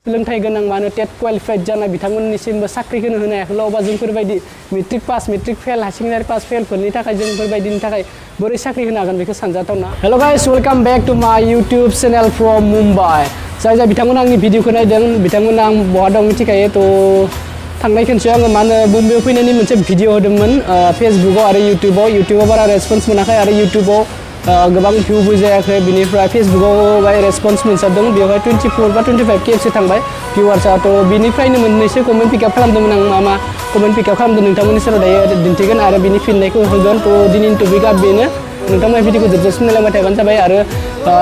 सोलोंथाइ गोनां मानो टेट क्वालिफाइड जानाय बिथांमोननिसिमबो साख्रि होनो हायाखैल' अबा जोंफोरबायदि matric pass matric fail higher secondary pass फेलफोरनि थाखाय जोंफोरबायदिनि थाखाय बोरै साख्रि होनो हागोन बेखौ सानजाथावना। Hello' guys, welcome back to my YouTube channel from Mumbai. जाय बिथांमोना आंनि भिडिअखौ नायदों बिथांमोना आं बहा दं मिथिखायो। थ' थांनाय खनसेयाव आङो मा होनो मुम्बाइआव फैनायनि मोनसे भिडिअ होदोंमोन फेसबुकआव आरो इउटुबाव बारा रेसपन्स मोनाखै आरो इउटुबाव गोबां भिउबो जायाखै। बिनिफ्राय फेसबुकआव रेसपन्स मोनसारदों, बेवहाय 24 बा 25 केएफसि थांबाय भिउआर्सआ। थ' बिनिफ्रायनो मोननैसो कमेन्ट पिकआप खालामदोंमोन आं, मा कमेन्ट पिकआप खालामदों नोंथांमोननि सेराव दायो दिन्थिगोन आरो बिनि फिननायखौ होगोन। थ' दिनैनि टपिकआ बेनो, नोंथांमोना भिडिअखौ जोबजासिम नायलांबाय थाबानो जाबाय। आरो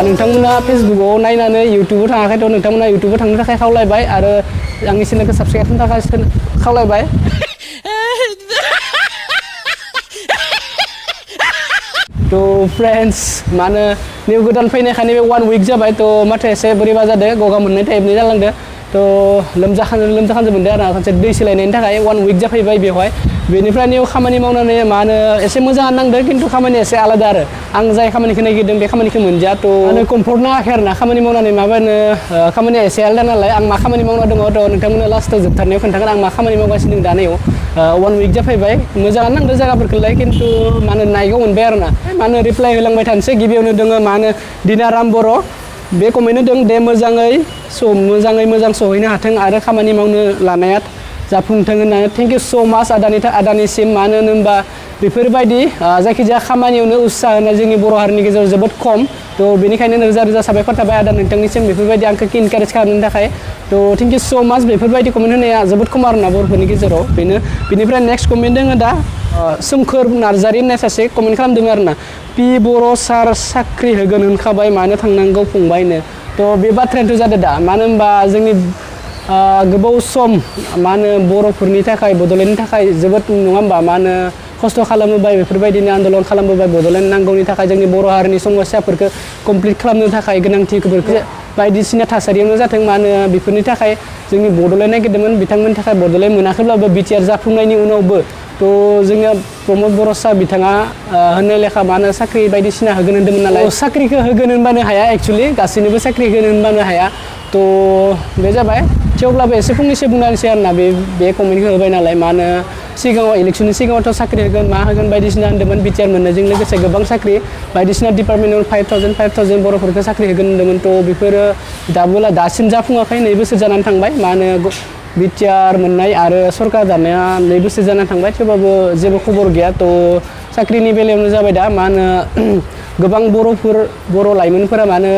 नोंथांमोना फेसबुकआव नायनानै इउटुबाव थाङाखै, थ' नोंथांमोना इउटुबाव थांनो थाखाय खावलायबाय आरो आंनि चेनेलखौ साबस्क्राइब खालामनो थाखाय खावलायबाय। थ' फ्रेन्ड्स, मा होनो निउ गोदान फैनायखाय बे 1 उइक जाबाय। थ' माथो एसे बोरैबा जादों, गगा मोननाय टाइपनि जालांदो। थ' लोमजाखांजोब मोनदों आरो खनसे दै सोलायनायनि थाखाय 1 उइक जाफैबाय बेवहाय। बेनिफ्राय निउ खामानि मावनानै मा होनो एसे मोजां नांदों, खिन्थु खामानिया एसे आलादा आरो आं जाय खामानिखौ नागिरदों बे खामानिखौ मोनजा। थ' माने कम्फर्ट नाङाखै आरो ना खामानि मावनानै माबानो खामानिया एसे आलादा नालाय। आं मा खामानि मावना दङ थ' नोंथांमोना लास्टआव जोबथारनायाव खोन्थागोन आं मा खामानि मावगासिनो दं दानियाव। 1 उइक जाफैबाय, मोजाङानो नांदों जायगाफोरखौलाय, खिन्थु मा होनो नायगौ मोनबाय आरो ना। मा होनो रिप्लाय होलांबाय थानोसै। गिबियावनो दङ मा होनो दिनाराम बर', बे कमेन्ट होदों दे मोजां सहैनो हाथों आरो खामानि मावनो लानाया जाफुंथों होननानै। थेंक इउ स' माच आदानिसिम। मानो होनोबा बेफोरबायदि जायखिजाया खामानियावनो उत्साह होनाय जोंनि बर' हारिनि गेजेराव जोबोद खम। थ' बेनिखायनो रोजा रोजा साबायखर थाबाय आदा नोंथांनिसिम बेफोरबायदि आंखौ इनकारेज खालामनो थाखाय। थ' थेंक इउ स' माच। बेफोरबायदि कमेन्ट होनाया जोबोद खम आरोना बर'फोरनि गेजेराव। बेनिफ्राय नेक्स्ट कमेन्ट दङ दा सोमखोर नार्जारि होननाय सासे कमेन्ट खालामदों आरोना। पि बर' सार साख्रि होगोन होनखाबाय, मानो थांनांगौ फंबायनो। थ' बे बाथ्रायाथ' जादों दा, मानो होनबा जोंनि गोबाव सम मा होनो बर'फोरनि थाखाय बड'लेण्डनि थाखाय जोबोद नङा होमबा, मा होनो खस्थ' खालामबोबाय, बेफोरबायदिनो आन्दलन खालामबोबाय बड'लेण्ड नांगौनि थाखाय, जोंनि बर' हारिनि समस्याफोरखौ कमप्लिट खालामनो थाखाय गोनांथिफोरखौ बायदिसिना थासारियावनो जाथों मानो बेफोरनि थाखाय जोंनि बड'लेण्ड नागिरदोंमोन। बिथांमोननि थाखाय बड'लेण्ड मोनाखैब्लाबो बिटिआर जाफुंनायनि उनावबो थ' जोङो प्रमद बर' सार बिथाङा होननाय लेखा मा होनो साख्रि बायदिसिना होगोन होन्दोंमोन नालाय। साख्रिखौ होगोन होनबानो हाया, एक्सुवेलि गासैनोबो साख्रि होगोन होनबानो हाया। थ' बे जाबाय, थेवब्लाबो एसे फंनैसो बुंनानैसै आरोना बे कमेन्टखौ होबाय नालाय। मा होनो सिगाङाव इलेक्सननि सिगाङावथ' साख्रि होगोन मा होगोन बायदिसिना होन्दोंमोन। बिटिआर मोननायजों लोगोसे गोबां साख्रि बायदिसिना डिपार्टमेन्टआव 5,000 बर'फोरखौ साख्रि होगोन होन्दोंमोन। थ' बेफोरो दासिम जाफुङाखै, 2 बोसोर जानानै थांबाय। मा होनो बिटिआर मोननाय आरो सरकार दानाया 2 बोसोर जानानै थांबाय, थेवबाबो जेबो खबर गैया। थ' साख्रिनि बेलायावनो जाबाय दा मा होनो गोबां बर' लाइमोनफोरा मा होनो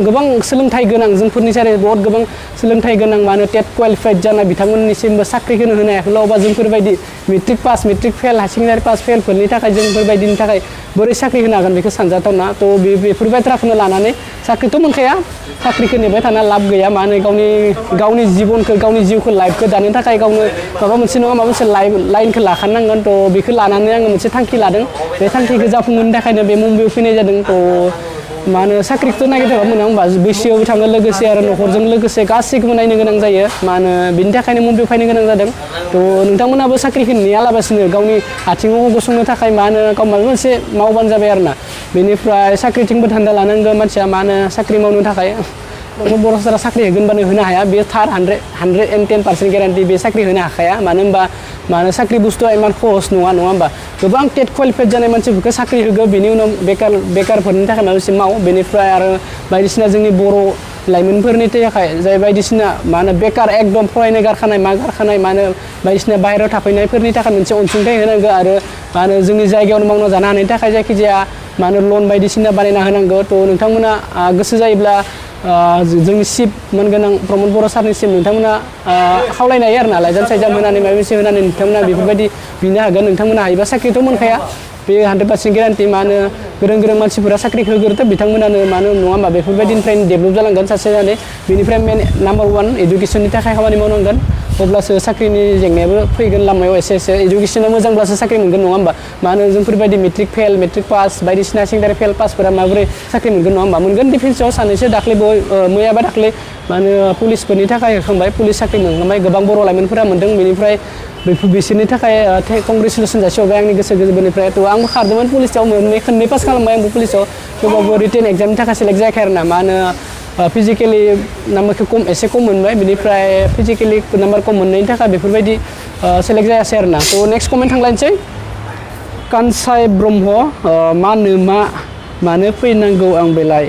गोबां सोलोंथाइ गोनां, जोंफोरनि सारै बहुत गोबां सोलोंथाइ गोनां मा होनो टेट क्वालिफाइड जानाय बिथांमोननिसिमबो साख्रि होनो हायाखैल' अबा जोंफोरबायदि matric pass matric fail higher secondary pass फेलफोरनि थाखाय जोंफोरबायदिनि थाखाय बोरै साख्रि होनो हागोन बेखौ सानजाथावना। थ' बेफोर बाथ्राखौनो लानानै साख्रिथ' मोनखाया, साख्रिखौ नेबाय थाना लाब गैया। मा होनो गावनि जिबनखौ गावनि जिउखौ लाइफखौ दानो थाखाय गावनो माबा मोनसे नङा माबा मोनसे लाइनखौ लाखानांगोन। थ' बेखौ लानानै आङो मोनसे थांखि लादों, बे थांखिखौ जाफुंहोनो थाखायनो बे मुम्बाइआव फैनाय जादों। थ' मा होनो साख्रिखौथ' नागिरथाबा मोना होमबा, बैसोआवबो थाङो लोगोसे आरो न'खरजों लोगोसे गासैखौबो नायनो गोनां जायो। मा होनो बिनि थाखायनो मुम्बाइआव फैनो गोनां जादों। थ' नोंथांमोनाबो साख्रिखौ नेयालाबासिनो गावनि आथिङाव गसंनो थाखाय मा होनो गाव माबा मोनसे मावबानो जाबाय आरो ना। बेनिफ्राय साख्रिथिंबो धान्दा लानांगौ मानसिया, मा होनो साख्रि मावनो थाखाय। बर' सारा साख्रि होगोनबानो होनो हाया, बे थार 110% गेरान्टि बे साख्रि होनो हाखाया। मानो होनबा मा होनो साख्रि बुस्थुआ इमान सहस नङा होमबा। गोबां टेट क्वालिफाइड जानाय मानसिफोरखौ साख्रि होगो, बेनि उनाव बेकारफोरनि थाखाय माबा मोनसे माव। बेनिफ्राय आरो बायदिसिना जोंनि बर' लाइमोनफोरनि थाखाय जाय बायदिसिना मा होनो बेकार एकदम फरायनो गारखानाय मा होनो बायदिसिना बाहेरायाव थाफैनायफोरनि थाखाय मोनसे अनसुंथाइ होनांगौ। आरो मा होनो जोंनि जायगायावनो मावना जानो हानायनि थाखाय जायखिजाया मा होनो लन बायदिसिना बानायना होनांगौ। थ' नोंथांमोना गोसो जायोब्ला जोंनि चिफ मोनगोनां प्रमद बर' सारनिसिम नोंथांमोना खावलायनो हायो आरो ना, लाइजाम साइजाम होनानै माबा मोनसे होनानै नोंथांमोना बेफोरबायदि बिनो हागोन। नोंथांमोना हायोबा साख्रिथ' मोनखाया, बे 100% गेरान्टि। मा होनो गोरों मानसिफोरा साख्रिखौ होग्रोदो, बिथांमोनानो मानो नङा होमबा बेफोरबायदिनिफ्रायनो डेभेलप जालांगोन सासे जानानै। बेनिफ्राय मेन नाम्बार 1 इडुकेसननि थाखाय खामानि मावनांगोन, अब्लासो साख्रिनि जेंनायाबो फैगोन लामायाव। एसे इडुकेसना मोजांब्लासो साख्रि मोनगोन नङा होमबा। मा होनो जोंफोरबायदि मेट्रिक फेल मेट्रिक पास बायदिसिना सेकेन्डारि फेल पासफोरा माबोरै साख्रि मोनगोन नङा होमबा। मोनगोन डिफेन्सआव सानैसो मैयाबा दाख्लै मा होनो पुलिसफोरनि थाखाय होखांबाय, पुलिस साख्रि मोनखांबाय, गोबां बर' लाइमोनफोरा मोनदों। बेनिफ्राय बिसोरनि थाखाय कंग्रेसुलेसन जासिहरबाय आंनि गोसो गोरबोनिफ्राय। थ' आंबो खारदोंमोन पुलिसआव, खननै पास खालामबाय आंबो पुलिसआव, थेवबाबो रिटेन एग्जामनि थाखाय सेलेक्ट जायाखै आरो ना। मा होनो फिजिकेलि नाम्बारखौ एसे खम मोनबाय बिनिफ्राय फिजिकेलि नाम्बार खम मोननायनि थाखाय बेफोरबायदि सेलेक्ट जायासै आरोना थ' नेक्स्ट कमेन्ट थांलायनोसै कानसाय ब्रह्म मानो फैनांगौ आं बेलाय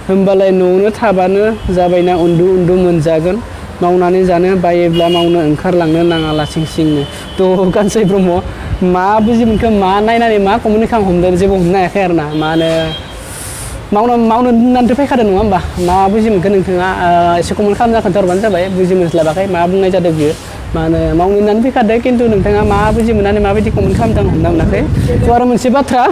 होमबालाय न'आवनो थाबानो जाबायना उन्दु मोनजागोन मावनानै जानो बायोब्ला मावनो ओंखारलांनो नाङा लासिंसिंनो थ' कानसाय ब्रह्म मा बुजि मोनखो मा नायनानै मा कमेन्ट हमदों जेबो हमनो हायाखै आरोना मावनो होननानैथ' फैखादों नङा होमबा मा बुजि मोनखो नोंथाङा एसे कमेन्ट खालामना खोन्थाहरबानो जाबाय बुजि मोनस्लाबाखै मा बुंनाय जादों बियो मावनो होननानै फैखादों खिन्थु नोंथाङा मा बुजि मोननानै माबायदि कमेन्ट खालामदों हमना मोनाखै थ' आरो मोनसे बाथ्रा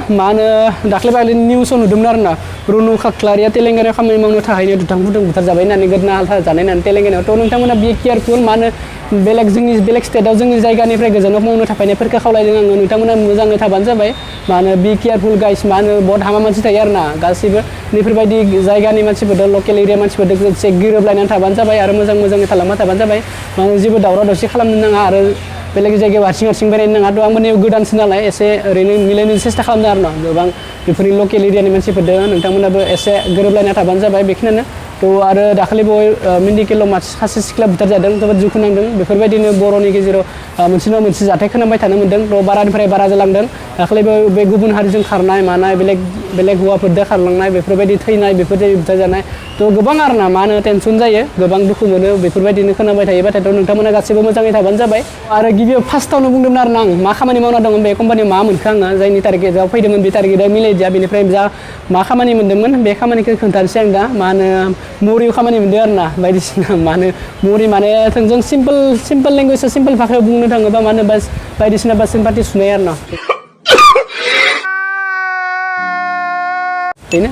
दाख्लै बायदि निउसाव नुदोंमोन आरोना रुनु खाख्लारिया तेलेंगानायाव खामानि मावनो थाहैनो दुथांफोरजों बुथारजाबाय होननानै गोदना आलथा जानाय होननानै तेलेंगानायाव थ' नोंथांमोना बि केयारफुल बेलेग स्टेटआव जोंनि जायगानिफ्राय गोजानाव मावनो थाफैनायफोरखौ खावलायदों आङो नोंथांमोना मोजाङै थाबानो जाबाय बि केयारफुल गाइस बहुत हामा मानसि थायो आरोना गासैबो बेफोरबायदि जायगानि मानसिफोरजों लकेल एरिया मानसिफोरजों एसे गोरोबलायनानै थाबानो जाबाय आरो मोजाङै थालांना थाबानो जाबाय जेबो दावराव दावसि खालामनो नाङा आरो बेलेग जायगायाव हारसिं बेरायनो नाङा थ' आंबो गोदानसो नालाय एसे ओरैनो मिलायनो सेस्था खालामदों आरो ना गोबां बेफोरनि लकेल एरियानि मानसिफोरदों नोंथांमोनाबो एसे गोरोबलायना थाबानो जाबाय बेखिनियानो थ' आरो दाखालि मेडिकेलाव सासे सिख्ला बुथार जादों जोबोद दुखु नांदों बेफोरबायदिनो बर'नि गेजेराव मोनसे नङा मोनसे जाथाय खोनाबाय थानो मोन्दों थ' बारानिफ्राय बारा जालांदों दाखालिबो बे गुबुन हारिजों खारनाय मानाय बेलेग हौवाफोरजों खारलांनाय बेफोरबायदि थैनाय बेफोरबायदि बुथार जानाय थ' गोबां आरोना टेनसन जायो गोबां दुखु मोनो बेफोरबायदिनो खोनाबाय थायोबाथाय थ' नोंथांमोना गासैबो मोजाङै थाबानो जाबाय आरो गिबियाव फार्स्टआवनो बुंदोंमोन आरो आं मा खामानि मावना दंमोन बे कम्पानियाव मा मोनखो आङो जायनि टारगेटआव फैदोंमोन बे टारगेटआ मिलायदिया बेनिफ्राय मा खामानि मोन्दोंमोन बे खामानिखौ खोन्थानोसै आं दा मरियाव खामानि मोनदों आरोना बायदिसिना मरि थोंजों सिम्पोल लेंगुवेजआव सिम्पोल भाषायाव बुंनो थाङोबा बायदिसिना बासन पार्टि सुनाय आरोना बेनो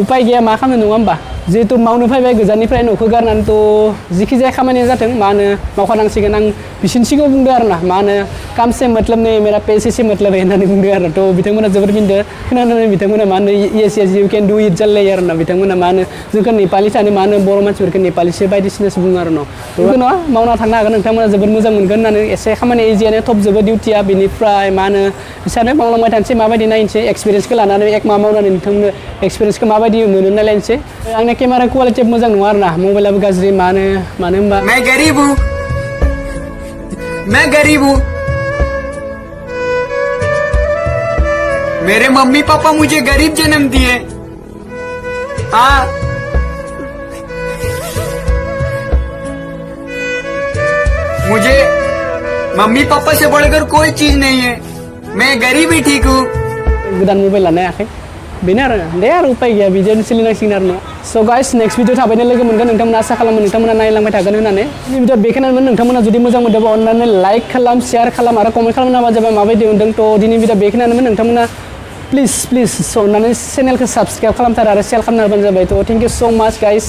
उपाय गैया मा खालामनो नङा होमबा जिहेतु मावनो फैबाय गोजाननिफ्राय न'खौ गारनानै थ' जिखि जाया खामानिया जाथों मावखानांसिगोन आं बिसोरनि सिगाङाव बुंदों आरोना काम से मतलब नहीं मेरा पैसे से मतलब है होननानै बुंदों आरो थ' बिथांमोना जोबोर मिन्दों खोनानानै बिथांमोना येस इउ केन डु इट जालायो आरोना बिथांमोना जोंखौ नेपालि सानो बर' मानसिफोरखौ नेपालिसो बायदिसिनासो बुङो आरो न' थ' नङा मावना थांनो हागोन नोंथांमोना जोबोर मोजां मोनगोन होननानै एसे खामानि इजियानो थब जोबोद डिउटिया बिनिफ्राय सानो मावलांबाय थानोसै माबायदि नायनोसै एक्सपिरियेन्सखौ लानानै मावनानै नोंथांमोनो एक्सपिरियेन्सखौ माबायदि मोनो नायलायनोसै आंनि केमेरा क्वालिटिया मोजां नङा आरोना मबाइलाबो गाज्रि मानो होनबा मैं गरीब हूँ मेरे मम्मी पापा मुझे गरीब जन्म दिए हाँ मुझे मम्मी पापा से बढ़कर कोई चीज नहीं है मैं गरीब ही ठीक हूँ गोदान मबाइल लानो हायाखै बेनो आरो दे आरो उपाय गैया बिदिनो सोलिनांसिगोन आरो न' स' गाइस नेक्स्ट भिडिअ थाबैनो लोगो मोनगोन नोंथांमोना आसा खालामो नोंथांमोना नायलांबाय थागोन होननानै भिडिअ बेखिनियानो नोंथांमोना जुदि मोजां मोनदोंबा अननानै लाइक खालाम शेयार खालाम आरो कमेन्ट खालामना होबानो जाबाय माबायदि मोनदों थ' दिनै भिडिअ बेखिनियानोमोन नोंथांमोना प्लिज अननानै चेनेलखौ साबस्क्राइब खालामथार आरो शेयार खालामना होबानो जाबाय थ' थेंक इउ स' माच गाइस